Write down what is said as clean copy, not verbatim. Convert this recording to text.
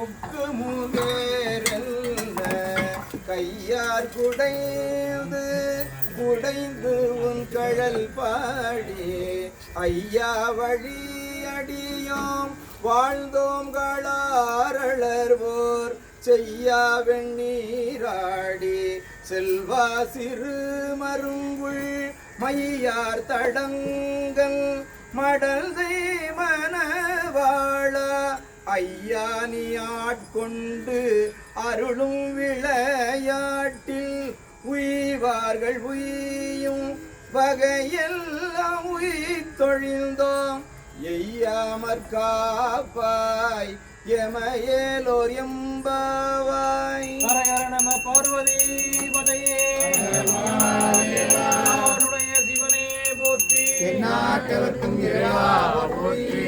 Book முகேரல்ல கையார் குடைந்து குடைந்து உன் கழல் பாடி ஐயா வழி அடியோம் வாழ்ந்தோம் களர்வோர் செய்யா வெண்ணீராடி செல்வா சிறு மருங்குள் மையார் தடங்கல் மடல்தை மனவாழா ஐயா நீ ஆட்கொண்டு அருளும் விளையாட்டில் உய்வார்கள் உய்யும் வகையெல்லாம் உய்தொழிந்தோம் எய்யாமற் காப்பாய் எமையேலோர் எம்பாவாய். நம பார்வதி பதையே சிவனே போற்றி. நாட்டவர்க்கும் இறைவா போற்றி.